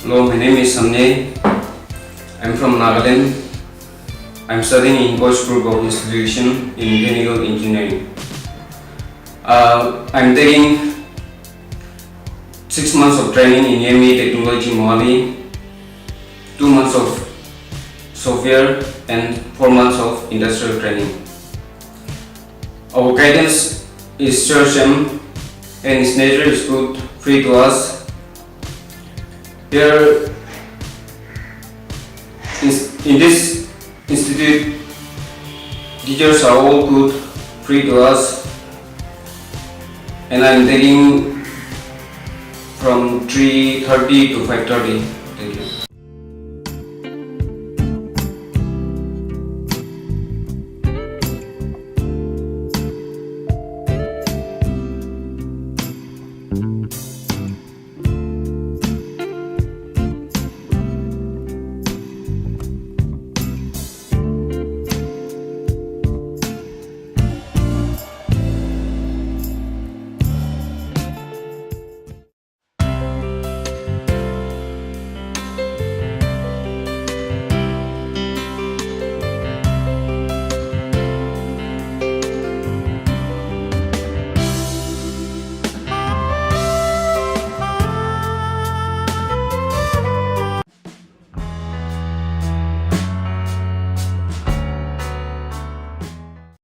Hello, my name is Hamnyie. I'm from Nagaland. I'm studying in Course Group of Institution in Mechanical Engineering. I'm taking 6 months of training in EME Technologies Mohali, 2 months of software and 4 months of industrial training. Our guidance is same and its nature is good, free to us. Here in this institute, teachers are all good, free to us, and I'm taking from 3:30 to 5:30. Thank you.